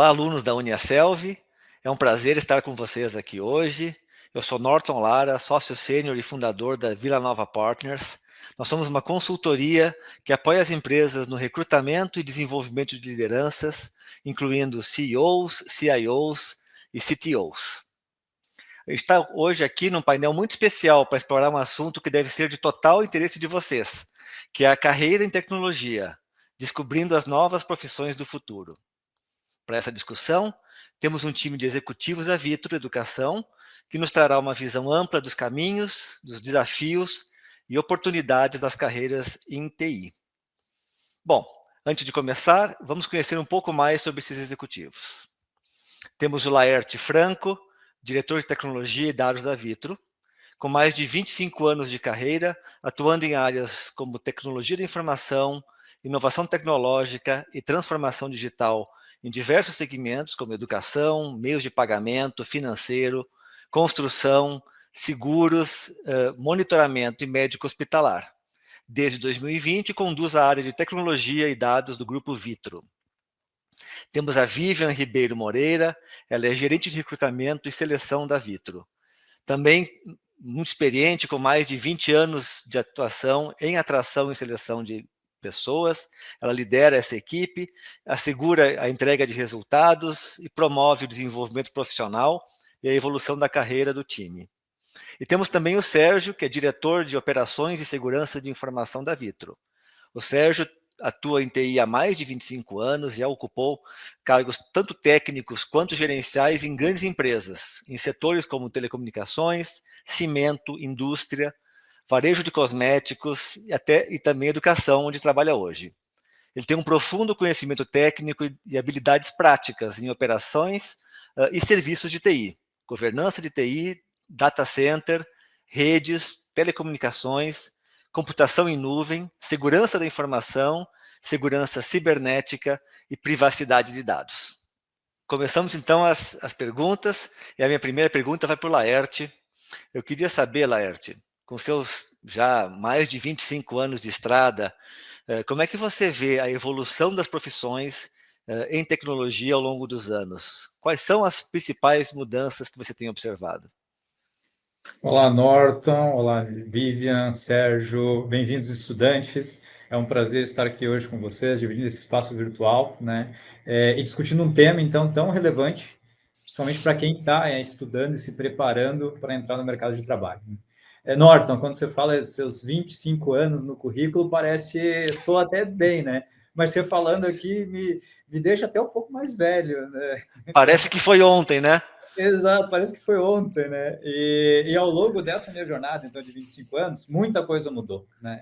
Olá, alunos da Uniaselv. É um prazer estar com vocês aqui hoje. Eu sou Norton Lara, sócio sênior e fundador da Vila Nova Partners. Nós somos uma consultoria que apoia as empresas no recrutamento e desenvolvimento de lideranças, incluindo CEOs, CIOs e CTOs. A gente está hoje aqui num painel muito especial para explorar um assunto que deve ser de total interesse de vocês, que é a carreira em tecnologia, descobrindo as novas profissões do futuro. Para essa discussão, temos um time de executivos da Vitro Educação, que nos trará uma visão ampla dos caminhos, dos desafios e oportunidades das carreiras em TI. Bom, antes de começar, vamos conhecer um pouco mais sobre esses executivos. Temos o Laerte Franco, diretor de tecnologia e dados da Vitro, com mais de 25 anos de carreira, atuando em áreas como tecnologia da informação, inovação tecnológica e transformação digital em diversos segmentos, como educação, meios de pagamento, financeiro, construção, seguros, monitoramento e médico hospitalar. Desde 2020, conduz a área de tecnologia e dados do Grupo Vitro. Temos a Vivian Ribeiro Moreira, ela é gerente de recrutamento e seleção da Vitro. Também muito experiente, com mais de 20 anos de atuação em atração e seleção de pessoas. Ela lidera essa equipe, assegura a entrega de resultados e promove o desenvolvimento profissional e a evolução da carreira do time. E temos também o Sérgio, que é diretor de operações e segurança de informação da Vitro. O Sérgio atua em TI há mais de 25 anos e já ocupou cargos tanto técnicos quanto gerenciais em grandes empresas, em setores como telecomunicações, cimento, indústria, varejo de cosméticos e também educação, onde trabalha hoje. Ele tem um profundo conhecimento técnico e habilidades práticas em operações e serviços de TI, governança de TI, data center, redes, telecomunicações, computação em nuvem, segurança da informação, segurança cibernética e privacidade de dados. Começamos então as perguntas, e a minha primeira pergunta vai para o Laerte. Eu queria saber, Laerte, com seus já mais de 25 anos de estrada, como é que você vê a evolução das profissões em tecnologia ao longo dos anos? Quais são as principais mudanças que você tem observado? Olá, Norton. Olá, Vivian, Sérgio. Bem-vindos, estudantes. É um prazer estar aqui hoje com vocês, dividindo esse espaço virtual, né? E discutindo um tema, então, tão relevante, principalmente para quem está estudando e se preparando para entrar no mercado de trabalho. Norton, quando você fala seus 25 anos no currículo, soa até bem, né? Mas você falando aqui me deixa até um pouco mais velho, né? Parece que foi ontem, né? Exato, parece que foi ontem, né? E ao longo dessa minha jornada, então, de 25 anos, muita coisa mudou, né?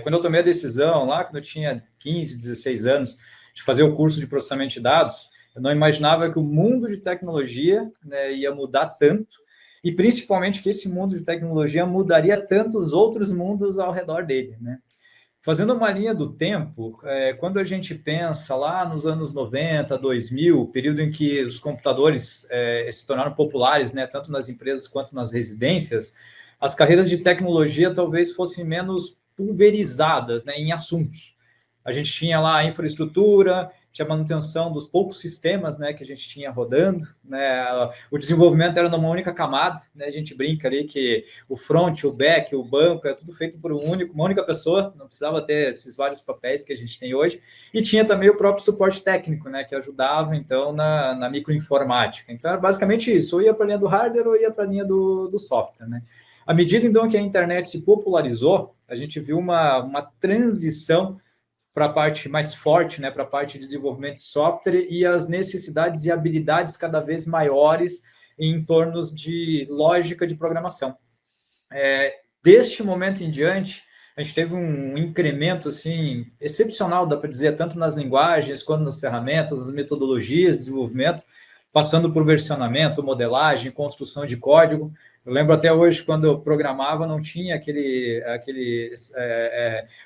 Quando eu tomei a decisão, lá quando eu tinha 15, 16 anos, de fazer o curso de processamento de dados, eu não imaginava que o mundo de tecnologia, né, ia mudar tanto, e principalmente que esse mundo de tecnologia mudaria tanto os outros mundos ao redor dele, né? Fazendo uma linha do tempo, quando a gente pensa lá nos anos 90, 2000, período em que os computadores se tornaram populares, né, tanto nas empresas quanto nas residências, as carreiras de tecnologia talvez fossem menos pulverizadas, né, em assuntos. A gente tinha lá a infraestrutura, tinha manutenção dos poucos sistemas, né, que a gente tinha rodando, né, o desenvolvimento era numa única camada, né, a gente brinca ali que o front, o back, o banco, é tudo feito por uma única pessoa, não precisava ter esses vários papéis que a gente tem hoje, e tinha também o próprio suporte técnico, né, que ajudava, então, na microinformática. Então, era basicamente isso, ou ia para a linha do hardware ou ia para a linha do software, né. À medida, então, que a internet se popularizou, a gente viu uma transição para a parte mais forte, né, para a parte de desenvolvimento de software e as necessidades e habilidades cada vez maiores em torno de lógica de programação. Deste momento em diante, a gente teve um incremento assim excepcional, dá para dizer, tanto nas linguagens quanto nas ferramentas, nas metodologias de desenvolvimento, passando por versionamento, modelagem, construção de código. Eu lembro até hoje, quando eu programava, não tinha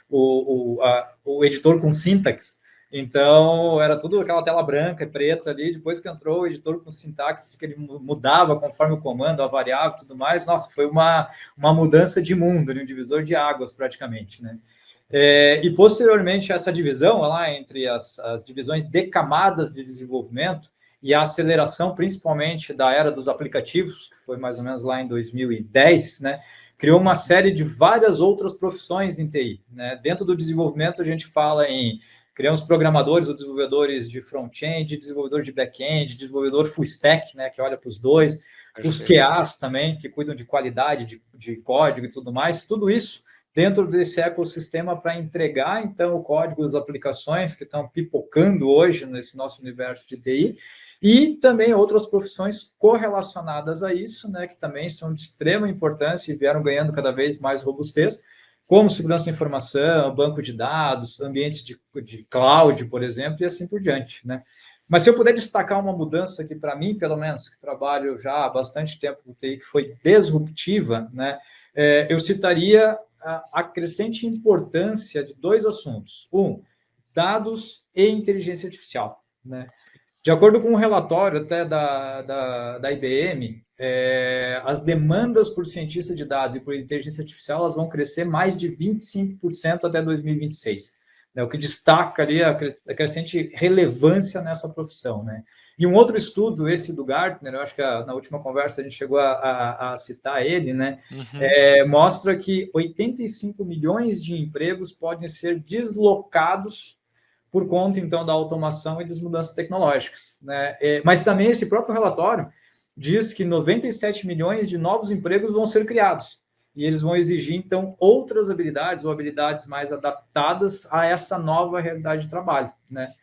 o editor com sintaxe, então era tudo aquela tela branca e preta ali. Depois que entrou o editor com sintaxe, que ele mudava conforme o comando, a variável e tudo mais, nossa, foi uma mudança de mundo, um divisor de águas praticamente, né? E posteriormente essa divisão lá entre as divisões de camadas de desenvolvimento, e a aceleração, principalmente da era dos aplicativos, que foi mais ou menos lá em 2010, né, criou uma série de várias outras profissões em TI. Né? Dentro do desenvolvimento, a gente fala em criamos programadores ou desenvolvedores de front-end, desenvolvedor de back-end, desenvolvedor full stack, né, que olha para os dois, os QAs também, que cuidam de qualidade de código e tudo mais, tudo isso dentro desse ecossistema para entregar, então, o código das aplicações que estão pipocando hoje nesse nosso universo de TI, e também outras profissões correlacionadas a isso, né, que também são de extrema importância e vieram ganhando cada vez mais robustez, como segurança da informação, banco de dados, ambientes de cloud, por exemplo, e assim por diante, né? Mas se eu puder destacar uma mudança que, para mim, pelo menos, que trabalho já há bastante tempo no TI, que foi disruptiva, né? Eu citaria a crescente importância de dois assuntos. Dados e inteligência artificial, né? De acordo com um relatório até da IBM, as demandas por cientista de dados e por inteligência artificial elas vão crescer mais de 25% até 2026, né, o que destaca ali a crescente relevância nessa profissão. Né? E um outro estudo, esse do Gartner, eu acho que na última conversa a gente chegou a citar ele, né, mostra que 85 milhões de empregos podem ser deslocados por conta, então, da automação e das mudanças tecnológicas. Né? Mas também esse próprio relatório diz que 97 milhões de novos empregos vão ser criados, e eles vão exigir, então, outras habilidades ou habilidades mais adaptadas a essa nova realidade de trabalho. Né?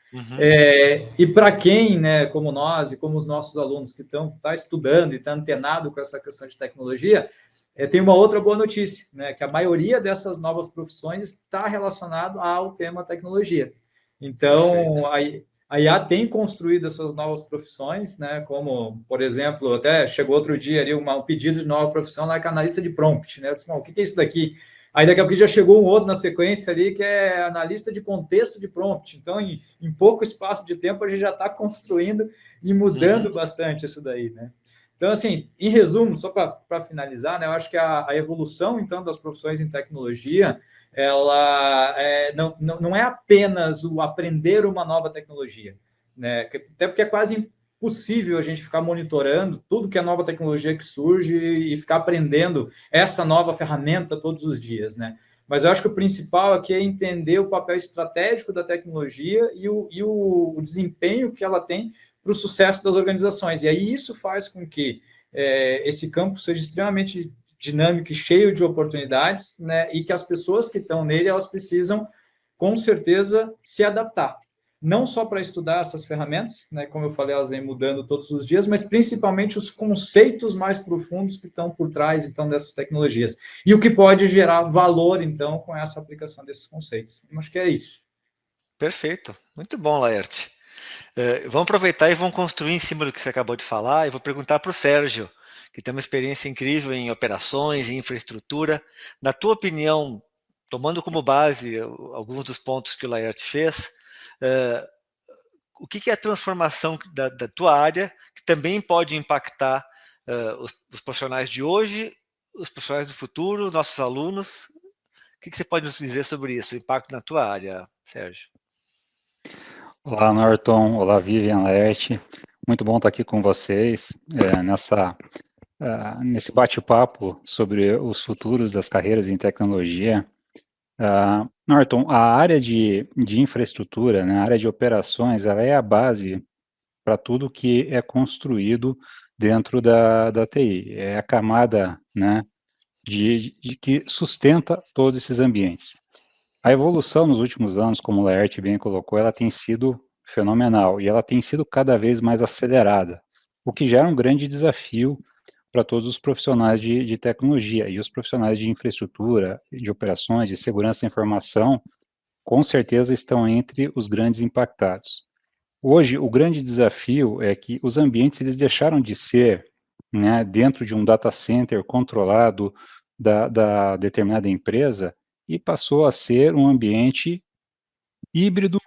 E para quem, né, como nós e como os nossos alunos que estão estudando e estão antenados com essa questão de tecnologia, tem uma outra boa notícia, né, que a maioria dessas novas profissões está relacionado ao tema tecnologia. Então, a IA tem construído essas novas profissões, né? Como, por exemplo, até chegou outro dia ali um pedido de nova profissão lá que é analista de prompt, né? Eu disse, o que é isso daqui? Aí daqui a pouco já chegou um outro na sequência ali que é analista de contexto de prompt. Então, em pouco espaço de tempo, a gente já está construindo e mudando bastante isso daí, né? Então, assim, em resumo, só para finalizar, né? Eu acho que a evolução, então, das profissões em tecnologia ela não é apenas o aprender uma nova tecnologia, né? Até porque é quase impossível a gente ficar monitorando tudo que é nova tecnologia que surge e ficar aprendendo essa nova ferramenta todos os dias, né? Mas eu acho que o principal aqui é entender o papel estratégico da tecnologia e o desempenho que ela tem para o sucesso das organizações. E aí isso faz com que esse campo seja extremamente dinâmico e cheio de oportunidades, né? E que as pessoas que estão nele, elas precisam, com certeza, se adaptar. Não só para estudar essas ferramentas, né? Como eu falei, elas vêm mudando todos os dias, mas principalmente os conceitos mais profundos que estão por trás, então, dessas tecnologias. E o que pode gerar valor, então, com essa aplicação desses conceitos. Eu acho que é isso. Perfeito. Muito bom, Laerte. Vamos aproveitar e vamos construir em cima do que você acabou de falar. Eu vou perguntar para o Sérgio, que tem uma experiência incrível em operações, em infraestrutura. Na tua opinião, tomando como base alguns dos pontos que o Laerte fez, o que é a transformação da tua área que também pode impactar os profissionais de hoje, os profissionais do futuro, nossos alunos? O que você pode nos dizer sobre isso, o impacto na tua área, Sérgio? Olá, Norton. Olá, Vivian, Laerte. Muito bom estar aqui com vocês nesse bate-papo sobre os futuros das carreiras em tecnologia. Norton, a área de infraestrutura, né, a área de operações, ela é a base para tudo que é construído dentro da TI. É a camada, né, de que sustenta todos esses ambientes. A evolução nos últimos anos, como o Laerte bem colocou, ela tem sido fenomenal e ela tem sido cada vez mais acelerada, o que gera um grande desafio para todos os profissionais de tecnologia e os profissionais de infraestrutura, de operações, de segurança da informação, com certeza estão entre os grandes impactados. Hoje, o grande desafio é que os ambientes eles deixaram de ser, né, dentro de um data center controlado da determinada empresa e passou a ser um ambiente híbrido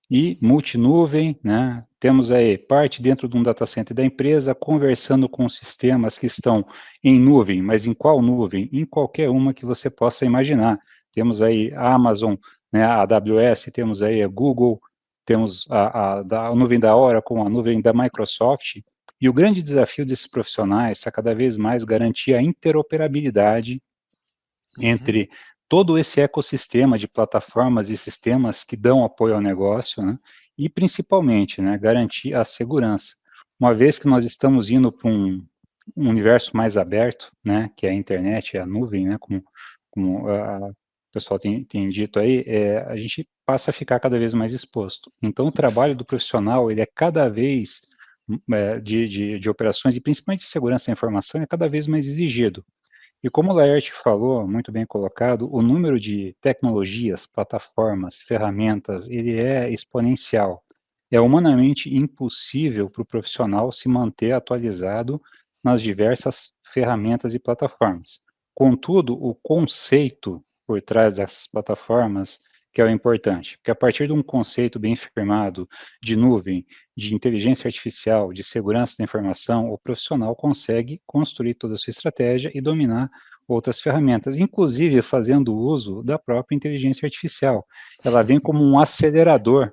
e multinuvem, né? Temos aí parte dentro de um data center da empresa conversando com sistemas que estão em nuvem, mas em qual nuvem? Em qualquer uma que você possa imaginar. Temos aí a Amazon, né, a AWS, temos aí a Google, temos a nuvem da Oracle, a nuvem da Microsoft, e o grande desafio desses profissionais é cada vez mais garantir a interoperabilidade entre todo esse ecossistema de plataformas e sistemas que dão apoio ao negócio, né, e principalmente, né, garantir a segurança. Uma vez que nós estamos indo para um universo mais aberto, né, que é a internet, é a nuvem, né, como o pessoal tem dito aí, a gente passa a ficar cada vez mais exposto. Então, o trabalho do profissional, ele é cada vez, de operações, e principalmente de segurança da informação, é cada vez mais exigido. E como o Laerte falou, muito bem colocado, o número de tecnologias, plataformas, ferramentas, ele é exponencial. É humanamente impossível para o profissional se manter atualizado nas diversas ferramentas e plataformas. Contudo, o conceito por trás dessas plataformas que é o importante, porque a partir de um conceito bem firmado de nuvem, de inteligência artificial, de segurança da informação, o profissional consegue construir toda a sua estratégia e dominar outras ferramentas, inclusive fazendo uso da própria inteligência artificial. Ela vem como um acelerador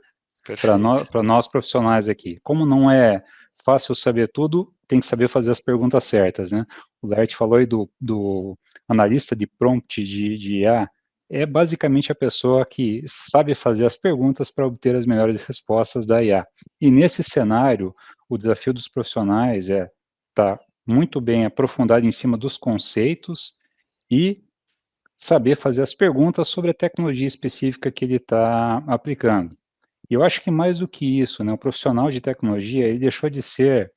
para nós profissionais aqui. Como não é fácil saber tudo, tem que saber fazer as perguntas certas, né? O Laerte falou aí do analista de prompt de IA, é basicamente a pessoa que sabe fazer as perguntas para obter as melhores respostas da IA. E nesse cenário, o desafio dos profissionais é estar muito bem aprofundado em cima dos conceitos e saber fazer as perguntas sobre a tecnologia específica que ele está aplicando. E eu acho que mais do que isso, né, o profissional de tecnologia, ele deixou de ser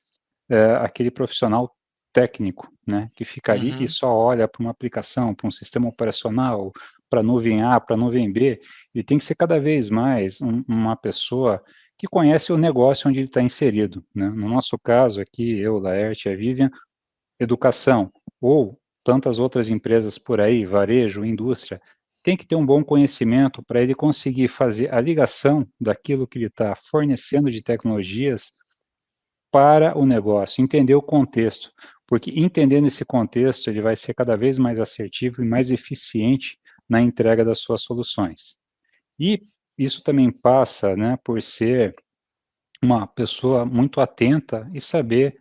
aquele profissional técnico, né, que fica ali e só olha para uma aplicação, para um sistema operacional, para a nuvem A, para a nuvem B. Ele tem que ser cada vez mais uma pessoa que conhece o negócio onde ele está inserido, né? No nosso caso aqui, eu, Laerte e a Vivian, educação, ou tantas outras empresas por aí, varejo, indústria, tem que ter um bom conhecimento para ele conseguir fazer a ligação daquilo que ele está fornecendo de tecnologias para o negócio, entender o contexto, porque entendendo esse contexto, ele vai ser cada vez mais assertivo e mais eficiente na entrega das suas soluções. E isso também passa, né, por ser uma pessoa muito atenta e saber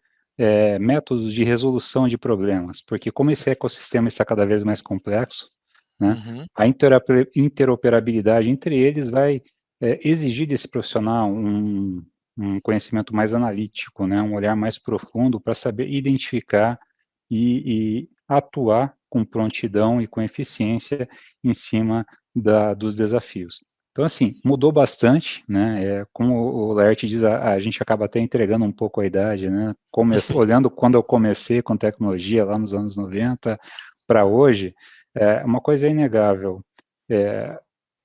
métodos de resolução de problemas, porque como esse ecossistema está cada vez mais complexo, né, a interoperabilidade entre eles vai exigir desse profissional um conhecimento mais analítico, né, um olhar mais profundo para saber identificar e atuar com prontidão e com eficiência em cima dos desafios. Então, assim, mudou bastante, né? Como o Laerte diz, a gente acaba até entregando um pouco a idade, né? Olhando quando eu comecei com tecnologia, lá nos anos 90, para hoje, uma coisa é inegável.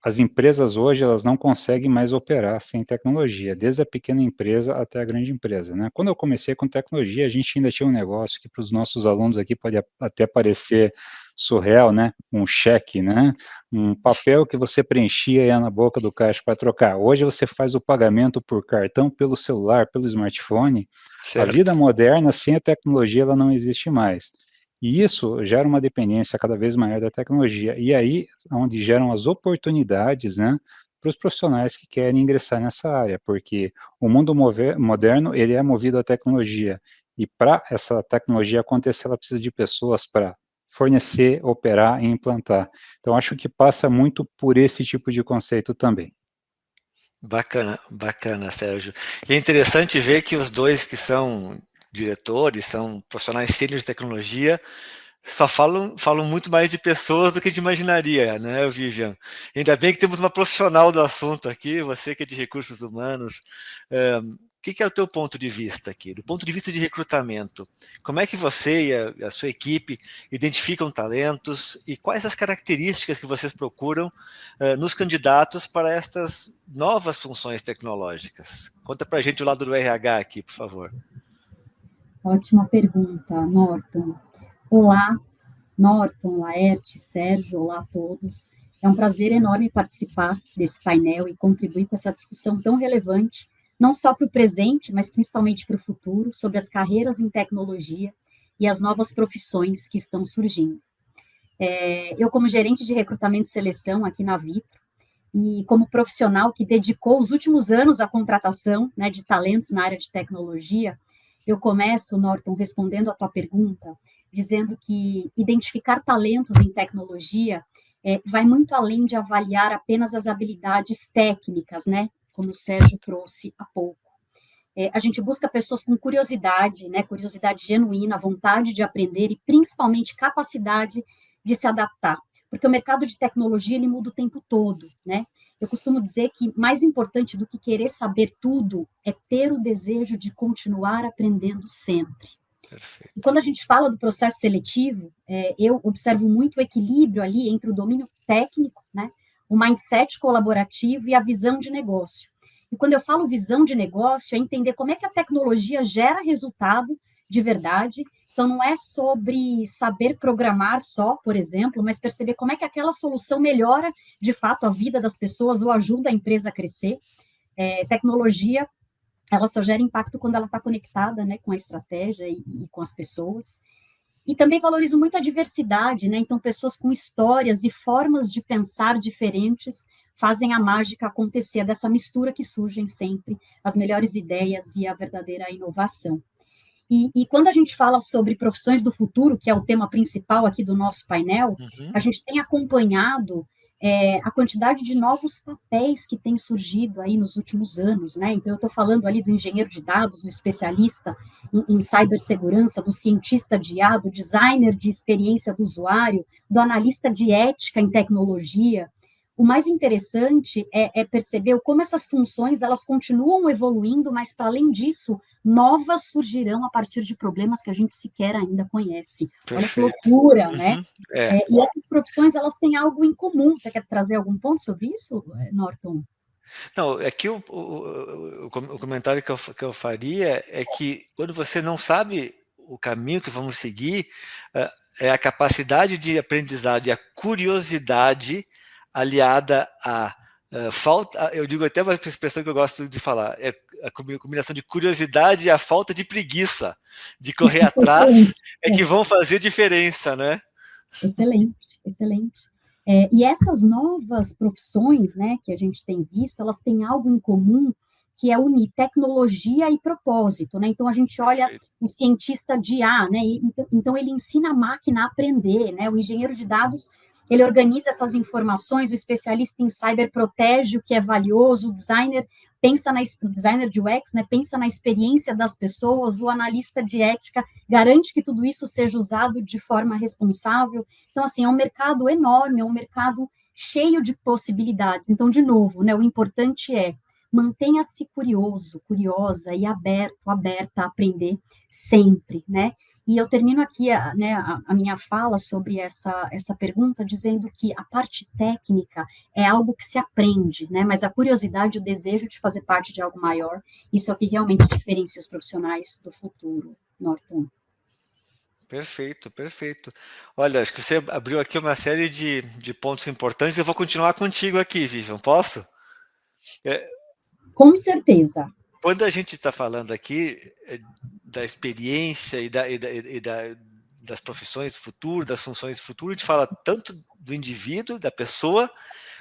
As empresas hoje, elas não conseguem mais operar sem tecnologia, desde a pequena empresa até a grande empresa, né? Quando eu comecei com tecnologia, a gente ainda tinha um negócio que para os nossos alunos aqui pode até parecer surreal, né? Um cheque, né? Um papel que você preenchia e ia na boca do caixa para trocar. Hoje você faz o pagamento por cartão, pelo celular, pelo smartphone. A vida Certo. moderna, sem a tecnologia, ela não existe mais. E isso gera uma dependência cada vez maior da tecnologia. E aí, onde geram as oportunidades, né, para os profissionais que querem ingressar nessa área, porque o mundo moderno, ele é movido à tecnologia. E para essa tecnologia acontecer, ela precisa de pessoas para fornecer, operar e implantar. Então, acho que passa muito por esse tipo de conceito também. Bacana, bacana, Sérgio. E é interessante ver que os dois que são diretores, são profissionais sêniores de tecnologia, só falam muito mais de pessoas do que de imaginaria, né, Vivian? Ainda bem que temos uma profissional do assunto aqui, você que é de recursos humanos. O que é o teu ponto de vista aqui? Do ponto de vista de recrutamento, como é que você e a sua equipe identificam talentos e quais as características que vocês procuram nos candidatos para estas novas funções tecnológicas? Conta para a gente o lado do RH aqui, por favor. Ótima pergunta, Norton. Olá, Norton, Laerte, Sérgio, olá a todos. É um prazer enorme participar desse painel e contribuir com essa discussão tão relevante, não só para o presente, mas principalmente para o futuro, sobre as carreiras em tecnologia e as novas profissões que estão surgindo. Eu, como gerente de recrutamento e seleção aqui na Vitro, e como profissional que dedicou os últimos anos à contratação, né, de talentos na área de tecnologia, eu começo, Norton, respondendo a tua pergunta, dizendo que identificar talentos em tecnologia vai muito além de avaliar apenas as habilidades técnicas, né, como o Sérgio trouxe há pouco. A gente busca pessoas com curiosidade, né, curiosidade genuína, vontade de aprender e principalmente capacidade de se adaptar, porque o mercado de tecnologia ele muda o tempo todo, né? Eu costumo dizer que mais importante do que querer saber tudo é ter o desejo de continuar aprendendo sempre. Perfeito. E quando a gente fala do processo seletivo, eu observo muito o equilíbrio ali entre o domínio técnico, né, o mindset colaborativo e a visão de negócio. E quando eu falo visão de negócio, é entender como é que a tecnologia gera resultado de verdade. Então, não é sobre saber programar só, por exemplo, mas perceber como é que aquela solução melhora, de fato, a vida das pessoas ou ajuda a empresa a crescer. Tecnologia, ela só gera impacto quando ela está conectada, né, com a estratégia e com as pessoas. E também valorizo muito a diversidade, né? Então, pessoas com histórias e formas de pensar diferentes fazem a mágica acontecer, dessa mistura que surgem sempre as melhores ideias e a verdadeira inovação. E quando a gente fala sobre profissões do futuro, que é o tema principal aqui do nosso painel, a gente tem acompanhado a quantidade de novos papéis que tem surgido aí nos últimos anos, né? Então, eu estou falando ali do engenheiro de dados, do especialista em cibersegurança, do cientista de IA, do designer de experiência do usuário, do analista de ética em tecnologia. O mais interessante é perceber como essas funções elas continuam evoluindo, mas, para além disso, novas surgirão a partir de problemas que a gente sequer ainda conhece. Perfeito. Olha que loucura, né? E essas profissões, elas têm algo em comum. Você quer trazer algum ponto sobre isso, Norton? Não, aqui o comentário que eu faria é que quando você não sabe o caminho que vamos seguir, é a capacidade de aprendizado e a curiosidade aliada à falta, eu digo até uma expressão que eu gosto de falar, é a combinação de curiosidade e a falta de preguiça de correr atrás que vão fazer diferença, né? Excelente, excelente. E essas novas profissões, né, que a gente tem visto, elas têm algo em comum, que é unir tecnologia e propósito, né? Então, a gente olha o cientista de IA, né? Então, ele ensina a máquina a aprender, né? O engenheiro de dados, ele organiza essas informações, o especialista em cyber protege o que é valioso, o designer de UX, né, pensa na experiência das pessoas, o analista de ética garante que tudo isso seja usado de forma responsável. Então, assim, é um mercado enorme, é um mercado cheio de possibilidades. Então, de novo, né, o importante é mantenha-se curioso, curiosa e aberta a aprender sempre, né? E eu termino aqui a minha fala sobre essa pergunta dizendo que a parte técnica é algo que se aprende, né? Mas a curiosidade, o desejo de fazer parte de algo maior, isso é o que realmente diferencia os profissionais do futuro, Norton. Perfeito, perfeito. Olha, acho que você abriu aqui uma série de pontos importantes. Eu vou continuar contigo aqui, Vivian. Posso? Com certeza. Quando a gente está falando aqui da experiência das profissões do futuro, das funções do futuro, a gente fala tanto do indivíduo, da pessoa,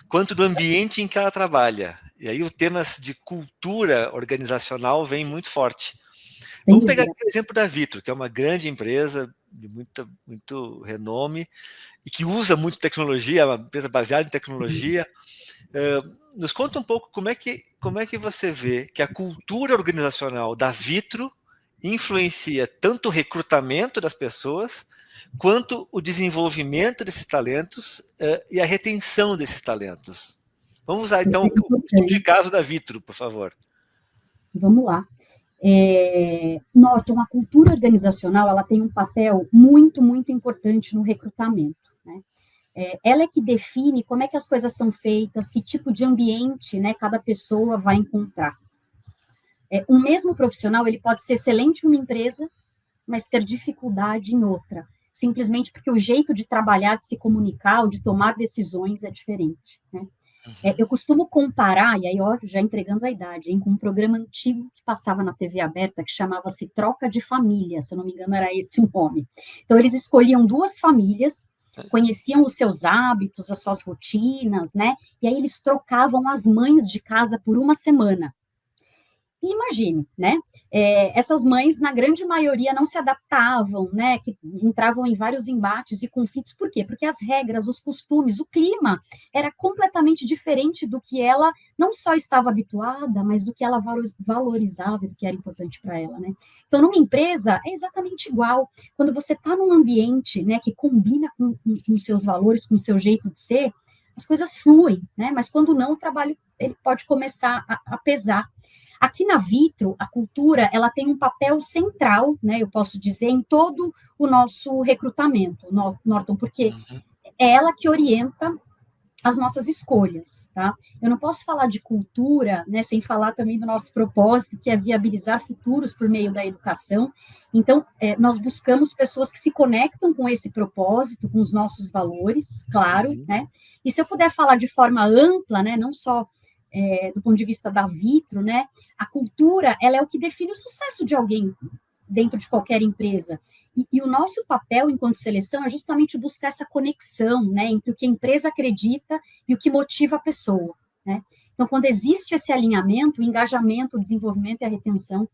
quanto do ambiente em que ela trabalha. E aí os temas de cultura organizacional vêm muito forte. Vamos pegar aqui o exemplo da Vitro, que é uma grande empresa de muito renome e que usa muito tecnologia, é uma empresa baseada em tecnologia. Nos conta um pouco como é que você vê que a cultura organizacional da Vitro influencia tanto o recrutamento das pessoas quanto o desenvolvimento desses talentos e a retenção desses talentos. Vamos usar, então, o tipo de caso da Vitro, por favor. Vamos lá. Norton, a cultura organizacional ela tem um papel muito, muito importante no recrutamento, né? Ela é que define como é que as coisas são feitas, que tipo de ambiente, né, cada pessoa vai encontrar. Um mesmo profissional ele pode ser excelente em uma empresa, mas ter dificuldade em outra, simplesmente porque o jeito de trabalhar, de se comunicar ou de tomar decisões é diferente, né? Eu costumo comparar, e aí, ó, já entregando a idade, com um programa antigo que passava na TV aberta, que chamava-se Troca de Família, se eu não me engano era esse o nome. Então, eles escolhiam duas famílias, conheciam os seus hábitos, as suas rotinas, né? E aí eles trocavam as mães de casa por uma semana. E imagine, né? Essas mães, na grande maioria, não se adaptavam, né? Que entravam em vários embates e conflitos. Por quê? Porque as regras, os costumes, o clima era completamente diferente do que ela não só estava habituada, mas do que ela valorizava e do que era importante para ela, né? Então, numa empresa, é exatamente igual. Quando você está num ambiente, né, que combina com os seus valores, com o seu jeito de ser, as coisas fluem, né? Mas quando não, o trabalho ele pode começar a pesar. Aqui na Vitro, a cultura, ela tem um papel central, né, eu posso dizer, em todo o nosso recrutamento, Norton, porque é ela que orienta as nossas escolhas, tá? Eu não posso falar de cultura, né, sem falar também do nosso propósito, que é viabilizar futuros por meio da educação. Então, nós buscamos pessoas que se conectam com esse propósito, com os nossos valores, claro, né? E se eu puder falar de forma ampla, né, não só do ponto de vista da Vitro, né, a cultura, ela é o que define o sucesso de alguém dentro de qualquer empresa. E o nosso papel, enquanto seleção, é justamente buscar essa conexão, né, entre o que a empresa acredita e o que motiva a pessoa, né? Então, quando existe esse alinhamento, o engajamento, o desenvolvimento e a retenção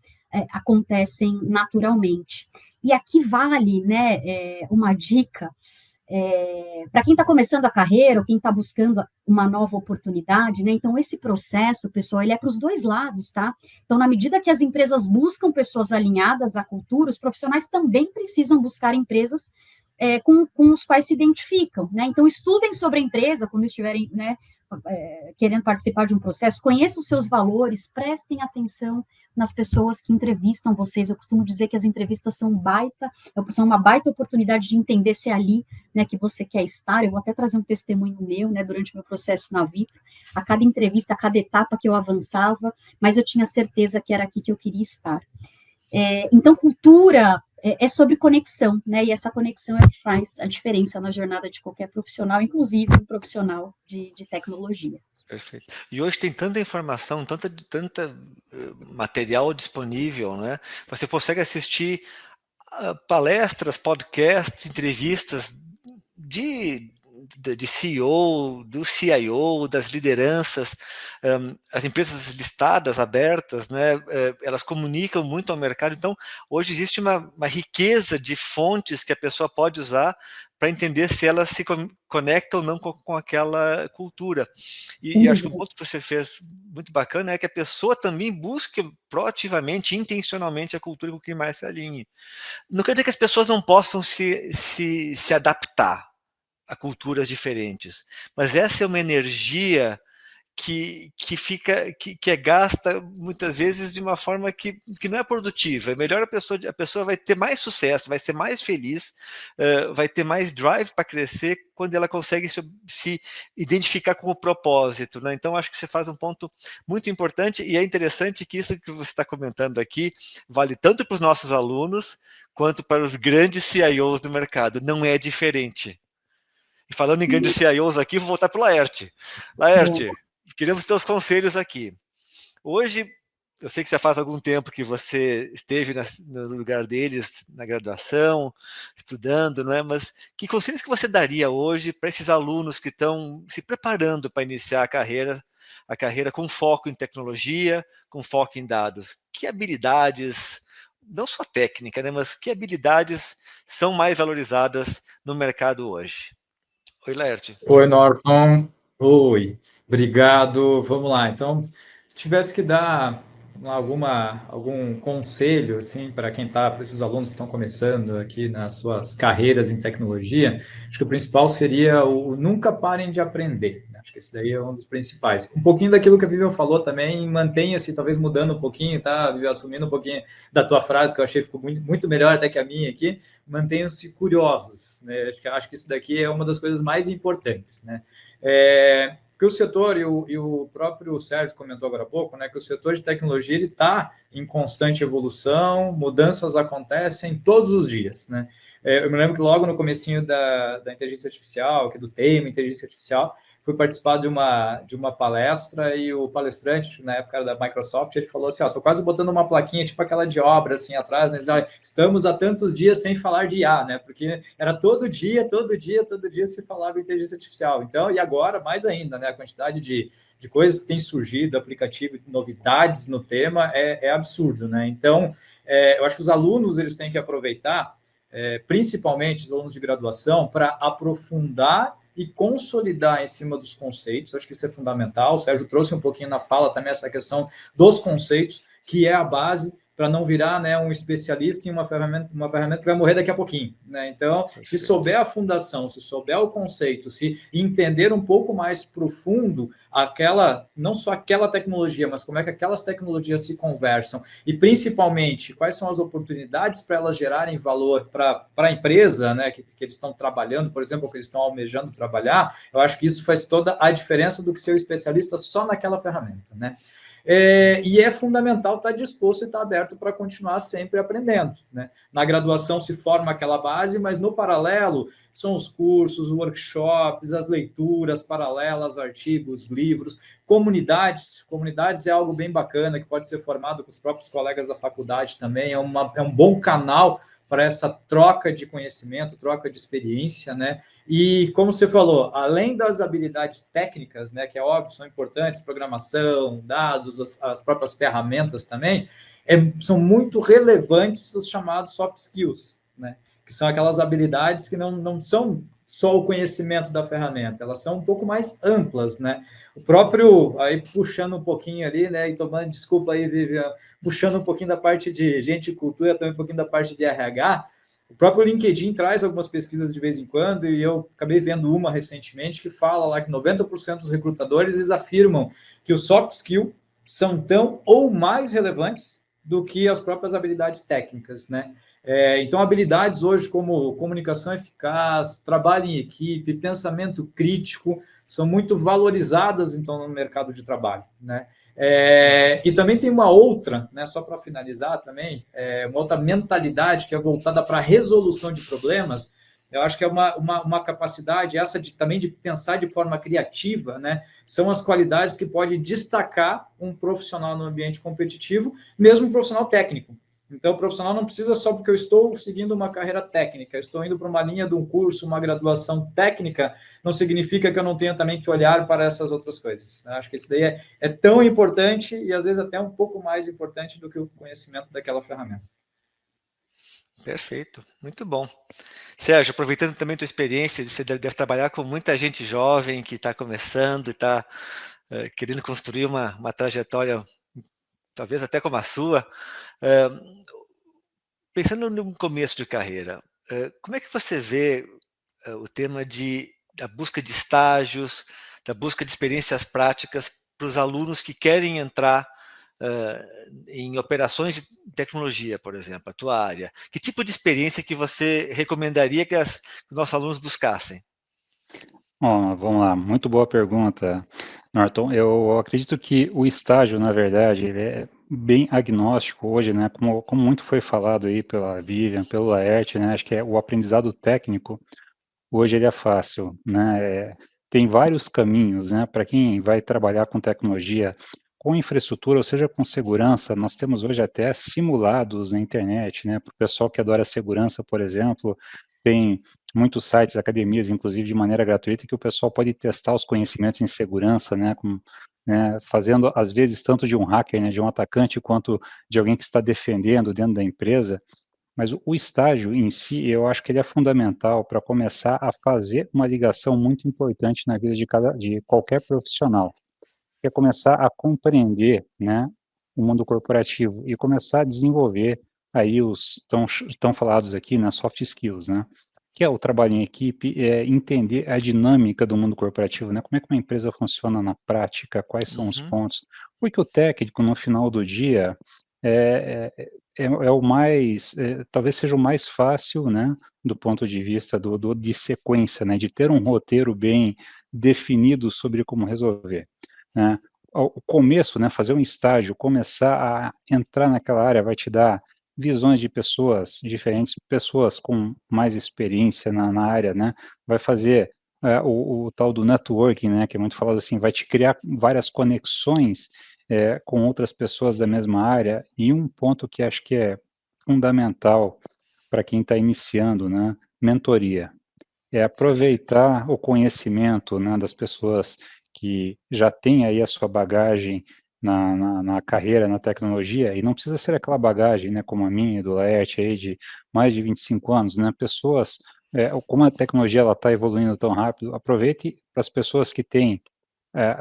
acontecem naturalmente. E aqui vale, né, uma dica, para quem está começando a carreira, ou quem está buscando uma nova oportunidade, né? Então, esse processo, pessoal, ele é para os dois lados, tá? Então, na medida que as empresas buscam pessoas alinhadas à cultura, os profissionais também precisam buscar empresas com os quais se identificam, né? Então, estudem sobre a empresa quando estiverem, né, querendo participar de um processo, conheçam os seus valores, prestem atenção nas pessoas que entrevistam vocês. Eu costumo dizer que as entrevistas são uma baita oportunidade de entender se é ali, né, que você quer estar. Eu vou até trazer um testemunho meu, né, durante o meu processo na Vitro, a cada entrevista, a cada etapa que eu avançava, mas eu tinha certeza que era aqui que eu queria estar. Então, cultura é sobre conexão, né, e essa conexão é o que faz a diferença na jornada de qualquer profissional, inclusive um profissional de tecnologia. Perfeito. E hoje tem tanta informação, tanta material disponível, né? Você consegue assistir palestras, podcasts, entrevistas de CEO, do CIO, das lideranças, as empresas listadas, abertas, né, elas comunicam muito ao mercado. Então, hoje existe uma riqueza de fontes que a pessoa pode usar para entender se ela se conecta ou não com aquela cultura. E acho que um ponto que você fez muito bacana é que a pessoa também busque proativamente, intencionalmente a cultura com quem mais se alinhe. Não quer dizer que as pessoas não possam se adaptar a culturas diferentes, mas essa é uma energia que é gasta muitas vezes de uma forma que não é produtiva. É melhor a pessoa vai ter mais sucesso, vai ser mais feliz, vai ter mais drive para crescer quando ela consegue se identificar com o propósito, né? Então, acho que você faz um ponto muito importante, e é interessante que isso que você está comentando aqui vale tanto para os nossos alunos quanto para os grandes CIOs do mercado. Não é diferente. E falando em grandes CIOs aqui, vou voltar para o Laerte. Laerte, queremos teus conselhos aqui. Hoje, eu sei que já faz algum tempo que você esteve no lugar deles, na graduação, estudando, não é? Mas que conselhos que você daria hoje para esses alunos que estão se preparando para iniciar a carreira com foco em tecnologia, com foco em dados? Que habilidades, não só técnica, né? Mas que habilidades são mais valorizadas no mercado hoje? Oi, Laerte. Oi, Norton. Oi, obrigado. Vamos lá. Então, se tivesse que dar algum conselho assim para para esses alunos que estão começando aqui nas suas carreiras em tecnologia, acho que o principal seria o nunca parem de aprender. Acho que esse daí é um dos principais. Um pouquinho daquilo que a Vivian falou também, mantenha-se, talvez mudando um pouquinho, tá, Vivian, assumindo um pouquinho da tua frase, que eu achei que ficou muito melhor até que a minha aqui. Mantenham-se curiosos, né? Acho que isso daqui é uma das coisas mais importantes, né? Porque o setor, e o próprio Sérgio comentou agora há pouco, né, que o setor de tecnologia está em constante evolução, mudanças acontecem todos os dias, né? Eu me lembro que logo no comecinho da inteligência artificial, que do tema inteligência artificial, fui participar de uma palestra e o palestrante, na época da Microsoft, ele falou assim, tô quase botando uma plaquinha, tipo aquela de obra, assim, atrás, né? Estamos há tantos dias sem falar de IA, né? Porque era todo dia se falava em inteligência artificial. Então, e agora, mais ainda, né? A quantidade de coisas que tem surgido, aplicativo, novidades no tema, é absurdo, né? Então, eu acho que os alunos, eles têm que aproveitar, principalmente os alunos de graduação, para aprofundar e consolidar em cima dos conceitos. Acho que isso é fundamental. O Sérgio trouxe um pouquinho na fala também essa questão dos conceitos, que é a base para não virar, né, um especialista em uma ferramenta que vai morrer daqui a pouquinho, né? Então, se souber a fundação, se souber o conceito, se entender um pouco mais profundo não só aquela tecnologia, mas como é que aquelas tecnologias se conversam e, principalmente, quais são as oportunidades para elas gerarem valor para a empresa, né, que eles estão trabalhando, por exemplo, ou que eles estão almejando trabalhar, eu acho que isso faz toda a diferença do que ser um especialista só naquela ferramenta, né? E é fundamental estar disposto e estar aberto para continuar sempre aprendendo, né? Na graduação se forma aquela base, mas no paralelo são os cursos, workshops, as leituras paralelas, artigos, livros, comunidades. Comunidades é algo bem bacana, que pode ser formado com os próprios colegas da faculdade também, é um bom canal para essa troca de conhecimento, troca de experiência, né? E, como você falou, além das habilidades técnicas, né, que é óbvio, são importantes, programação, dados, as próprias ferramentas também, são muito relevantes os chamados soft skills, né? Que são aquelas habilidades que não são só o conhecimento da ferramenta, elas são um pouco mais amplas, né? O próprio, aí puxando um pouquinho ali, né, e tomando, desculpa aí, Vivian, puxando um pouquinho da parte de gente e cultura, também um pouquinho da parte de RH, o próprio LinkedIn traz algumas pesquisas de vez em quando, e eu acabei vendo uma recentemente que fala lá que 90% dos recrutadores eles afirmam que os soft skills são tão ou mais relevantes do que as próprias habilidades técnicas, né? Então, habilidades hoje como comunicação eficaz, trabalho em equipe, pensamento crítico, são muito valorizadas, então, no mercado de trabalho, né? E também tem uma outra, né, só para finalizar também, uma outra mentalidade que é voltada para a resolução de problemas. Eu acho que é uma capacidade, essa também de pensar de forma criativa, né? São as qualidades que podem destacar um profissional no ambiente competitivo, mesmo um profissional técnico. Então, o profissional não precisa só porque eu estou seguindo uma carreira técnica, estou indo para uma linha de um curso, uma graduação técnica, não significa que eu não tenha também que olhar para essas outras coisas. Acho que isso daí é tão importante e, às vezes, até um pouco mais importante do que o conhecimento daquela ferramenta. Perfeito, muito bom. Sérgio, aproveitando também a tua experiência, você deve trabalhar com muita gente jovem que está começando e está querendo construir uma trajetória, talvez até como a sua. Pensando no começo de carreira, como é que você vê o tema da busca de estágios, da busca de experiências práticas para os alunos que querem entrar em operações de tecnologia, por exemplo, a tua área? Que tipo de experiência que você recomendaria que os nossos alunos buscassem? Vamos lá, muito boa pergunta, Norton. Eu acredito que o estágio, na verdade, ele é bem agnóstico hoje, né? Como muito foi falado aí pela Vivian, pelo Laerte, né? Acho que o aprendizado técnico hoje ele é fácil, né? Tem vários caminhos, né? Para quem vai trabalhar com tecnologia, com infraestrutura, ou seja, com segurança, nós temos hoje até simulados na internet, né? Para o pessoal que adora segurança, por exemplo, tem muitos sites, academias, inclusive de maneira gratuita, que o pessoal pode testar os conhecimentos em segurança, né? Fazendo, às vezes, tanto de um hacker, né, de um atacante, quanto de alguém que está defendendo dentro da empresa. Mas o estágio em si, eu acho que ele é fundamental para começar a fazer uma ligação muito importante na vida de qualquer profissional, que é começar a compreender, né, o mundo corporativo e começar a desenvolver aí os tão falados aqui, né, soft skills, né, que é o trabalho em equipe, entender a dinâmica do mundo corporativo, né, como é que uma empresa funciona na prática, quais são os pontos, porque o técnico, no final do dia, é o mais, talvez seja o mais fácil, né, do ponto de vista de sequência, né, de ter um roteiro bem definido sobre como resolver, né. O começo, né, fazer um estágio, começar a entrar naquela área vai te dar visões de pessoas diferentes, pessoas com mais experiência na área, né? Vai fazer o tal do networking, né? Que é muito falado assim, vai te criar várias conexões com outras pessoas da mesma área. E um ponto que acho que é fundamental para quem está iniciando, né? Mentoria. É aproveitar o conhecimento, né, das pessoas que já têm aí a sua bagagem na carreira, na tecnologia, e não precisa ser aquela bagagem, né, como a minha, do Laerte, aí de mais de 25 anos, né, pessoas, como a tecnologia está evoluindo tão rápido, aproveite para as pessoas que têm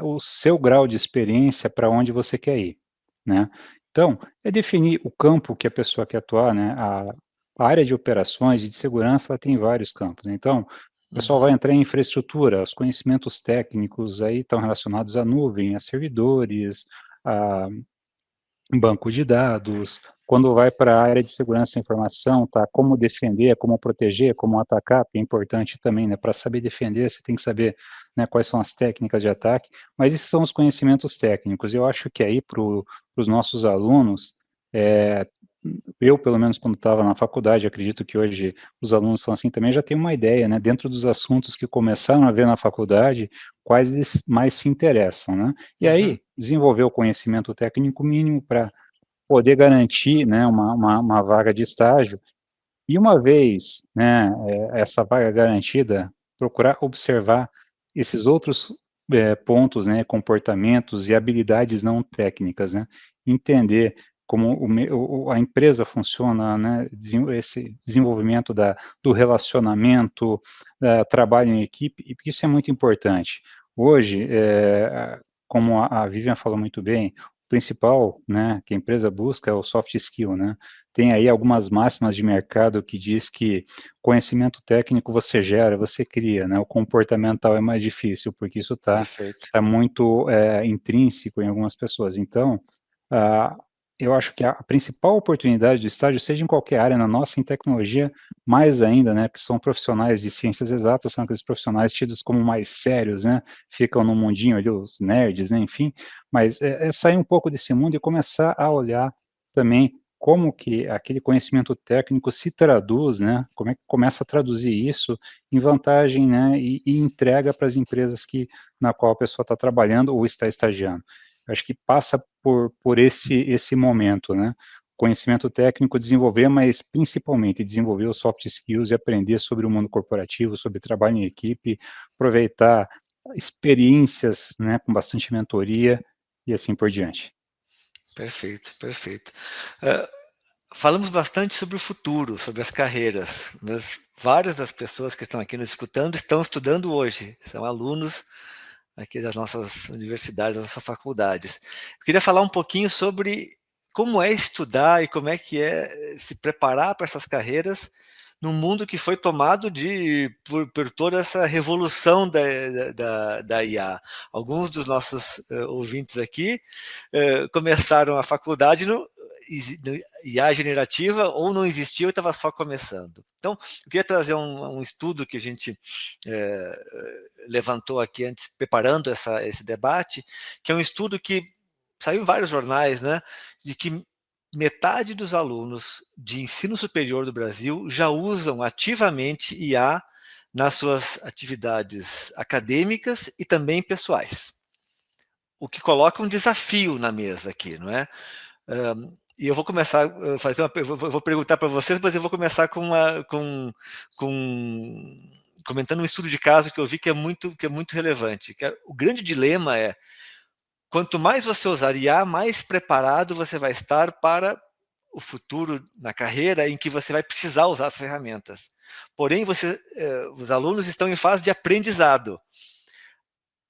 o seu grau de experiência para onde você quer ir, né. Então, é definir o campo que a pessoa quer atuar, né, a área de operações e de segurança, ela tem vários campos, né, então, o pessoal vai entrar em infraestrutura, os conhecimentos técnicos aí estão relacionados à nuvem, a servidores, a banco de dados, quando vai para a área de segurança da informação, tá? Como defender, como proteger, como atacar, que é importante também, né? Para saber defender, você tem que saber, né, quais são as técnicas de ataque, mas esses são os conhecimentos técnicos. Eu acho que aí para os nossos alunos, eu, pelo menos, quando estava na faculdade, acredito que hoje os alunos são assim também, já tem uma ideia, né? Dentro dos assuntos que começaram a ver na faculdade, quais eles mais se interessam, né? E Uhum. aí, desenvolver o conhecimento técnico mínimo para poder garantir, né, uma vaga de estágio. E uma vez, né, essa vaga garantida, procurar observar esses outros pontos, né, comportamentos e habilidades não técnicas, né, entender como a empresa funciona, né, esse desenvolvimento do relacionamento, trabalho em equipe, e isso é muito importante. Hoje, como a Vivian falou muito bem, o principal, né, que a empresa busca é o soft skill, né, tem aí algumas máximas de mercado que diz que conhecimento técnico você gera, você cria, né? O comportamental é mais difícil, porque isso Perfeito. tá muito intrínseco em algumas pessoas. Então, ah, eu acho que a principal oportunidade de estágio, seja em qualquer área, na nossa, em tecnologia, mais ainda, né? Que são profissionais de ciências exatas, são aqueles profissionais tidos como mais sérios, né? Ficam no mundinho ali, os nerds, né? Enfim, mas é sair um pouco desse mundo e começar a olhar também como que aquele conhecimento técnico se traduz, né? Como é que começa a traduzir isso em vantagem, né? E entrega para as empresas na qual a pessoa está trabalhando ou está estagiando. Eu acho que passa por esse momento, né? Conhecimento técnico desenvolver, mas principalmente desenvolver os soft skills e aprender sobre o mundo corporativo, sobre trabalho em equipe, aproveitar experiências, né? Com bastante mentoria e assim por diante. Perfeito, perfeito. Falamos bastante sobre o futuro, sobre as carreiras, mas várias das pessoas que estão aqui nos escutando estão estudando hoje, são alunos aqui das nossas universidades, das nossas faculdades. Eu queria falar um pouquinho sobre como é estudar e como é que é se preparar para essas carreiras num mundo que foi tomado por toda essa revolução da IA. Alguns dos nossos ouvintes aqui começaram a faculdade no IA generativa ou não existia ou estava só começando. Então, eu queria trazer um estudo que a gente levantou aqui antes, preparando esse debate, que é um estudo que saiu em vários jornais, né, de que metade dos alunos de ensino superior do Brasil já usam ativamente IA nas suas atividades acadêmicas e também pessoais. O que coloca um desafio na mesa aqui, não é? E eu vou começar a fazer vou perguntar para vocês, mas eu vou começar comentando um estudo de caso que eu vi que é muito relevante. O grande dilema é: quanto mais você usar IA, mais preparado você vai estar para o futuro na carreira em que você vai precisar usar as ferramentas. Porém, os alunos estão em fase de aprendizado.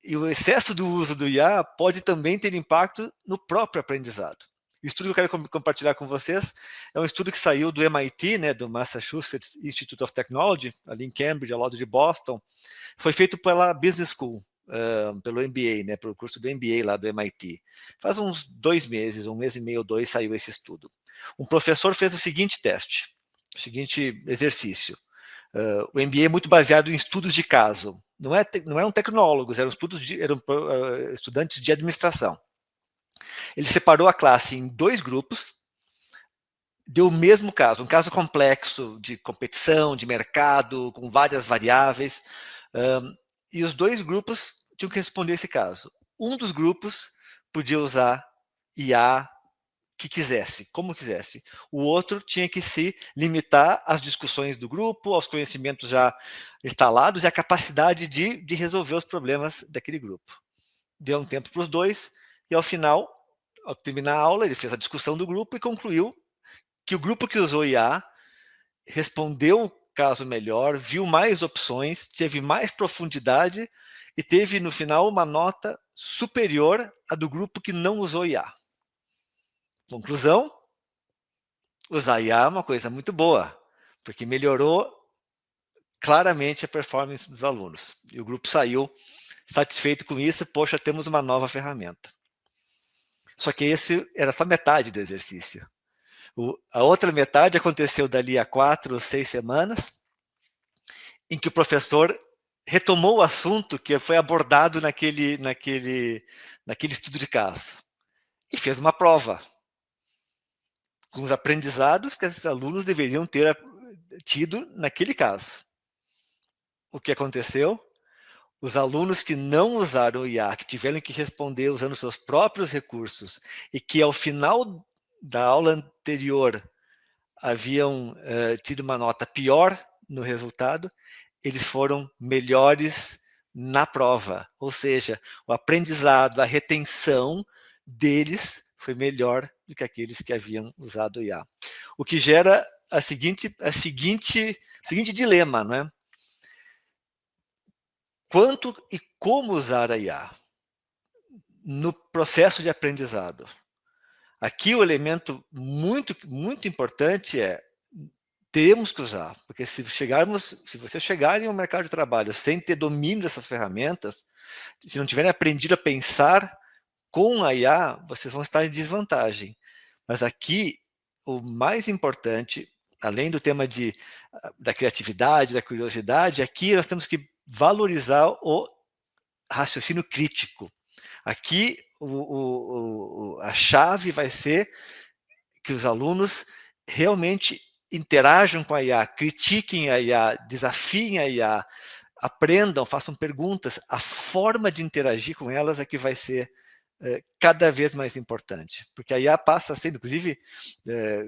E o excesso do uso do IA pode também ter impacto no próprio aprendizado. O estudo que eu quero compartilhar com vocês é um estudo que saiu do MIT, né, do Massachusetts Institute of Technology, ali em Cambridge, ao lado de Boston. Foi feito pela Business School, pelo MBA, né, pelo curso do MBA lá do MIT. Faz uns 2 meses, 1 mês e meio, 2, saiu esse estudo. Um professor fez o seguinte teste, o seguinte exercício. O MBA é muito baseado em estudos de caso. Não eram tecnólogos, eram estudantes de administração. Ele separou a classe em 2 grupos deu o mesmo caso, um caso complexo de competição, de mercado, com várias variáveis, e os dois grupos tinham que responder esse caso. Um dos grupos podia usar IA que quisesse, como quisesse. O outro tinha que se limitar às discussões do grupo, aos conhecimentos já instalados e à capacidade de resolver os problemas daquele grupo. Deu um tempo para os dois e, ao final, ao terminar a aula, ele fez a discussão do grupo e concluiu que o grupo que usou IA respondeu o caso melhor, viu mais opções, teve mais profundidade e teve, no final, uma nota superior à do grupo que não usou IA. Conclusão, usar IA é uma coisa muito boa, porque melhorou claramente a performance dos alunos. E o grupo saiu satisfeito com isso, poxa, temos uma nova ferramenta. Só que esse era só metade do exercício. A outra metade aconteceu dali a 4 ou 6 semanas, em que o professor retomou o assunto que foi abordado naquele estudo de caso e fez uma prova com os aprendizados que esses alunos deveriam ter tido naquele caso. O que aconteceu? Os alunos que não usaram o IA, que tiveram que responder usando seus próprios recursos e que ao final da aula anterior haviam tido uma nota pior no resultado, eles foram melhores na prova. Ou seja, o aprendizado, a retenção deles foi melhor do que aqueles que haviam usado o IA. O que gera o seguinte dilema, não é? Quanto e como usar a IA no processo de aprendizado? Aqui o elemento muito, muito importante é temos que usar, porque se vocês chegarem ao mercado de trabalho sem ter domínio dessas ferramentas, se não tiverem aprendido a pensar com a IA, vocês vão estar em desvantagem. Mas aqui, o mais importante, além do tema da criatividade, da curiosidade, aqui nós temos que valorizar o raciocínio crítico. Aqui, a chave vai ser que os alunos realmente interajam com a IA, critiquem a IA, desafiem a IA, aprendam, façam perguntas. A forma de interagir com elas é que vai ser cada vez mais importante, porque a IA passa a ser, inclusive,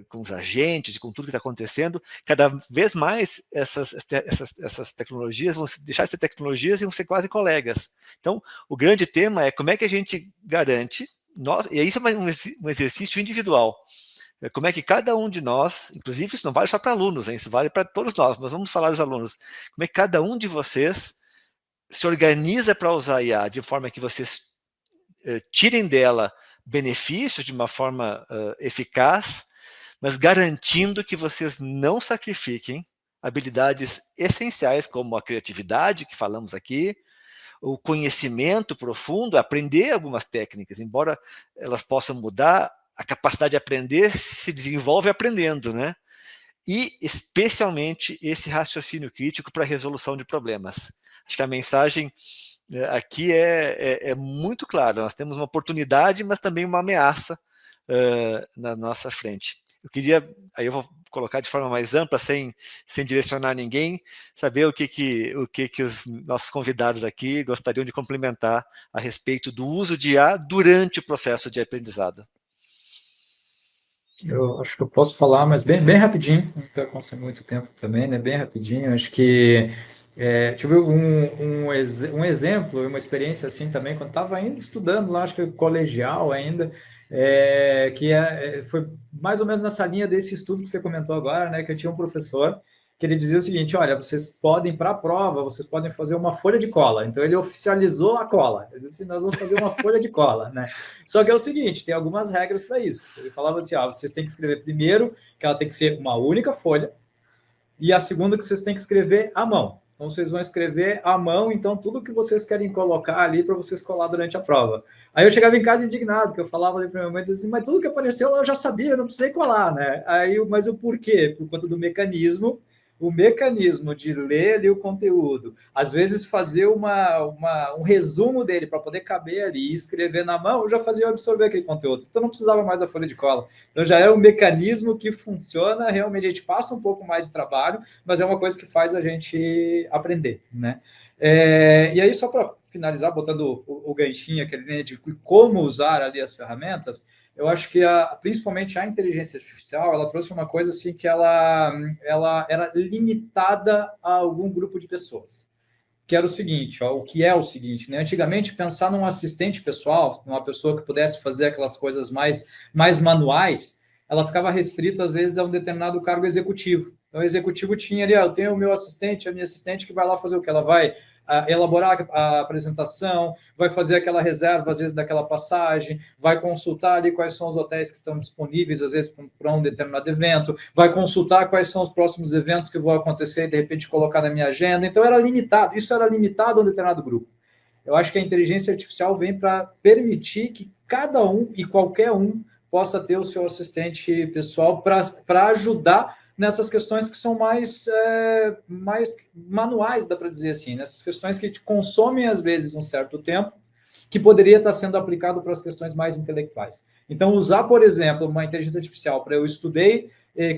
com os agentes e com tudo que está acontecendo, cada vez mais essas tecnologias vão deixar de ser tecnologias e vão ser quase colegas. Então, o grande tema é como é que a gente garante, e isso é um exercício individual, como é que cada um de nós, inclusive isso não vale só para alunos, hein, isso vale para todos nós, mas vamos falar dos alunos, como é que cada um de vocês se organiza para usar a IA de forma que vocês tirem dela benefícios de uma forma eficaz, mas garantindo que vocês não sacrifiquem habilidades essenciais como a criatividade, que falamos aqui, o conhecimento profundo, aprender algumas técnicas, embora elas possam mudar, a capacidade de aprender se desenvolve aprendendo, né? E especialmente esse raciocínio crítico para a resolução de problemas. Acho que a mensagem aqui é muito clara. Nós temos uma oportunidade, mas também uma ameaça na nossa frente. Eu queria, aí eu vou colocar de forma mais ampla, sem direcionar ninguém, saber o que os nossos convidados aqui gostariam de complementar a respeito do uso de IA durante o processo de aprendizado. Eu acho que eu posso falar, mas bem rapidinho, não quero consumir muito tempo também, né? Bem rapidinho. Acho que tive um exemplo, uma experiência assim também, quando estava ainda estudando lá, acho que colegial ainda, foi mais ou menos nessa linha desse estudo que você comentou agora, né? Que eu tinha um professor que ele dizia o seguinte: olha, vocês podem, para a prova, vocês podem fazer uma folha de cola. Então, ele oficializou a cola. Ele disse: nós vamos fazer uma folha de cola, né? Só que é o seguinte, tem algumas regras para isso. Ele falava assim: vocês têm que escrever primeiro que ela tem que ser uma única folha, e a segunda que vocês têm que escrever à mão. Então, vocês vão escrever à mão, então, tudo que vocês querem colocar ali para vocês colar durante a prova. Aí eu chegava em casa indignado, que eu falava ali para minha mãe, dizia assim, mas tudo que apareceu lá eu já sabia, eu não precisei colar, né? Mas o porquê? Por conta do mecanismo o mecanismo de ler ali o conteúdo, às vezes fazer um resumo dele para poder caber ali e escrever na mão, eu já fazia absorver aquele conteúdo. Então não precisava mais da folha de cola. Então já é um mecanismo que funciona, realmente a gente passa um pouco mais de trabalho, mas é uma coisa que faz a gente aprender, né? E aí, só para finalizar, botando o ganchinho aquele de como usar ali as ferramentas, eu acho que principalmente a inteligência artificial, ela trouxe uma coisa assim que ela era limitada a algum grupo de pessoas. Que era o seguinte, ó, o que é o seguinte, né? Antigamente, pensar num assistente pessoal, numa pessoa que pudesse fazer aquelas coisas mais manuais, ela ficava restrita, às vezes, a um determinado cargo executivo. Então, o executivo tinha ali, eu tenho o meu assistente, a minha assistente que vai lá fazer o que? Ela vai elaborar a apresentação, vai fazer aquela reserva, às vezes, daquela passagem, vai consultar ali quais são os hotéis que estão disponíveis, às vezes, para um determinado evento, vai consultar quais são os próximos eventos que vão acontecer e, de repente, colocar na minha agenda. Então, era limitado, isso era limitado a um determinado grupo. Eu acho que a inteligência artificial vem para permitir que cada um e qualquer um possa ter o seu assistente pessoal para ajudar nessas questões que são mais manuais, dá para dizer assim, nessas questões que consomem, às vezes, um certo tempo, que poderia estar sendo aplicado para as questões mais intelectuais. Então, usar, por exemplo, uma inteligência artificial para eu estudei,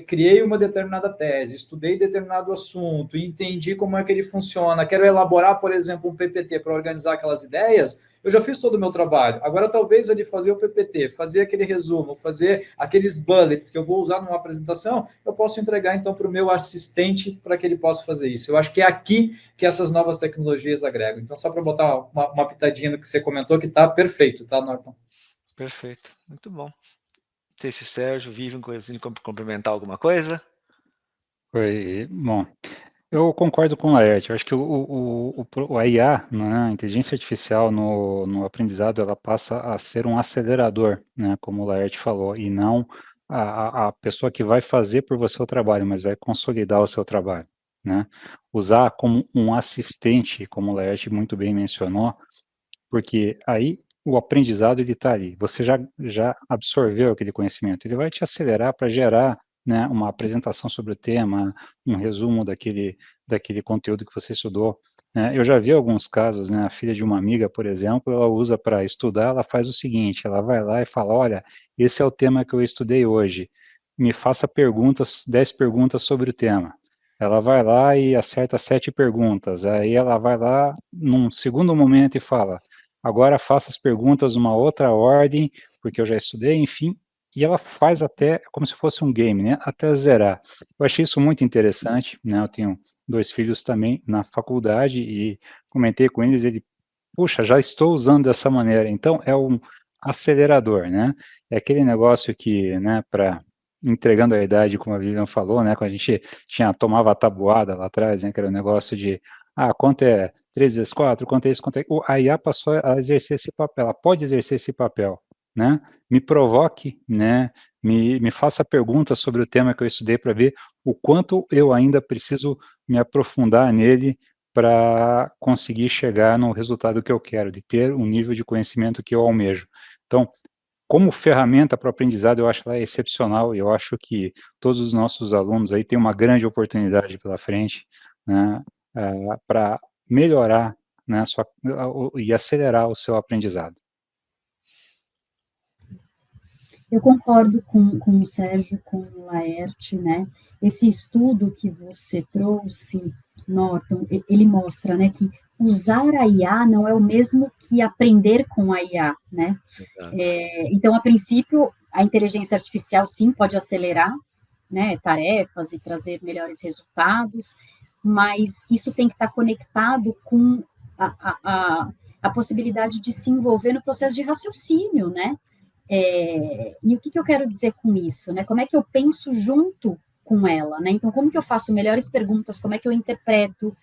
criei uma determinada tese, estudei determinado assunto, entendi como é que ele funciona, quero elaborar, por exemplo, um PPT para organizar aquelas ideias, eu já fiz todo o meu trabalho. Agora, talvez, ali fazer o PPT, fazer aquele resumo, fazer aqueles bullets que eu vou usar numa apresentação, eu posso entregar, então, para o meu assistente para que ele possa fazer isso. Eu acho que é aqui que essas novas tecnologias agregam. Então, só para botar uma pitadinha no que você comentou, que está perfeito, tá, Norton? Perfeito, muito bom. Não sei se o Sérgio vive um coisinho complementar alguma coisa. Foi bom. Eu concordo com o Laerte. Eu acho que a IA, né, a inteligência artificial no aprendizado, ela passa a ser um acelerador, né, como o Laerte falou, e não a pessoa que vai fazer por você o trabalho, mas vai consolidar o seu trabalho, né? Usar como um assistente, como o Laerte muito bem mencionou, porque aí o aprendizado ele está ali. Você já absorveu aquele conhecimento. Ele vai te acelerar para gerar, né, uma apresentação sobre o tema, um resumo daquele conteúdo que você estudou. Né? Eu já vi alguns casos, né, a filha de uma amiga, por exemplo, ela usa para estudar, ela faz o seguinte, ela vai lá e fala, olha, esse é o tema que eu estudei hoje, me faça perguntas, 10 perguntas sobre o tema. Ela vai lá e acerta 7 perguntas, aí ela vai lá num segundo momento e fala, agora faça as perguntas numa outra ordem, porque eu já estudei, enfim, e ela faz até como se fosse um game, né? Até zerar. Eu achei isso muito interessante, né? Eu tenho 2 filhos também na faculdade e comentei com eles, ele, puxa, já estou usando dessa maneira. Então é um acelerador, né? É aquele negócio que, né, para entregando a idade, como a Vivian falou, né, quando a gente tomava a tabuada lá atrás, né, que era o negócio de, quanto é 3 vezes 4, quanto é isso, quanto é... A IA passou a exercer esse papel, ela pode exercer esse papel, né, me provoque, né, me faça perguntas sobre o tema que eu estudei para ver o quanto eu ainda preciso me aprofundar nele para conseguir chegar no resultado que eu quero, de ter um nível de conhecimento que eu almejo. Então, como ferramenta para o aprendizado, eu acho ela excepcional e eu acho que todos os nossos alunos aí têm uma grande oportunidade pela frente, né, para melhorar, né, e acelerar o seu aprendizado. Eu concordo com o Sérgio, com o Laerte, né? Esse estudo que você trouxe, Norton, ele mostra, né, que usar a IA não é o mesmo que aprender com a IA, né? Então, a princípio, a inteligência artificial, sim, pode acelerar, né, tarefas e trazer melhores resultados, mas isso tem que estar conectado com a possibilidade de se envolver no processo de raciocínio, né? E o que eu quero dizer com isso, né? Como é que eu penso junto com ela, né? Então, como que eu faço melhores perguntas, como é que eu interpreto,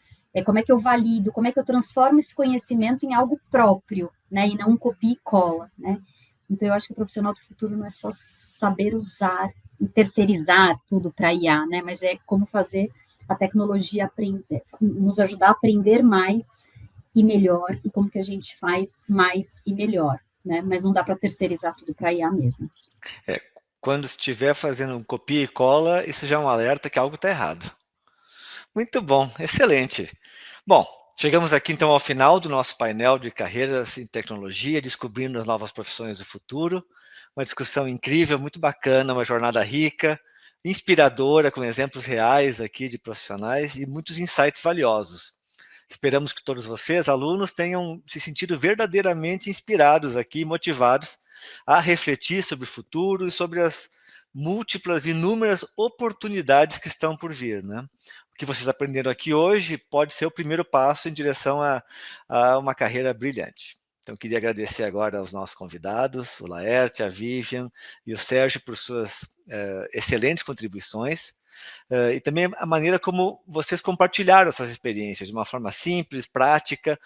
como é que eu valido, como é que eu transformo esse conhecimento em algo próprio, né? E não um copia e cola, né? Então, eu acho que o profissional do futuro não é só saber usar e terceirizar tudo para IA, né? Mas é como fazer a tecnologia aprender, nos ajudar a aprender mais e melhor, e como que a gente faz mais e melhor, né? Mas não dá para terceirizar tudo para IA mesmo. Quando estiver fazendo um copia e cola, isso já é um alerta que algo está errado. Muito bom, excelente. Bom, chegamos aqui então ao final do nosso painel de carreiras em tecnologia, descobrindo as novas profissões do futuro. Uma discussão incrível, muito bacana, uma jornada rica, inspiradora, com exemplos reais aqui de profissionais e muitos insights valiosos. Esperamos que todos vocês, alunos, tenham se sentido verdadeiramente inspirados aqui, motivados a refletir sobre o futuro e sobre as múltiplas, inúmeras oportunidades que estão por vir, né? O que vocês aprenderam aqui hoje pode ser o primeiro passo em direção a uma carreira brilhante. Então, queria agradecer agora aos nossos convidados, o Laerte, a Vivian e o Sérgio por suas excelentes contribuições. E também a maneira como vocês compartilharam essas experiências de uma forma simples, prática,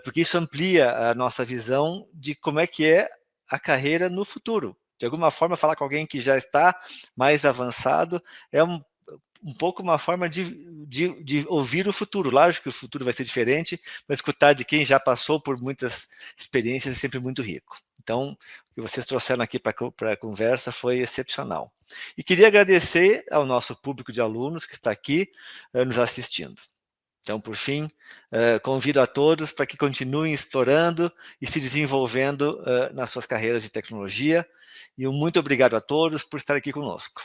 porque isso amplia a nossa visão de como é que é a carreira no futuro. De alguma forma, falar com alguém que já está mais avançado é um pouco uma forma de ouvir o futuro. Lógico que o futuro vai ser diferente, mas escutar de quem já passou por muitas experiências é sempre muito rico. Então, o que vocês trouxeram aqui para a conversa foi excepcional. E queria agradecer ao nosso público de alunos que está aqui nos assistindo. Então, por fim, convido a todos para que continuem explorando e se desenvolvendo nas suas carreiras de tecnologia. E um muito obrigado a todos por estar aqui conosco.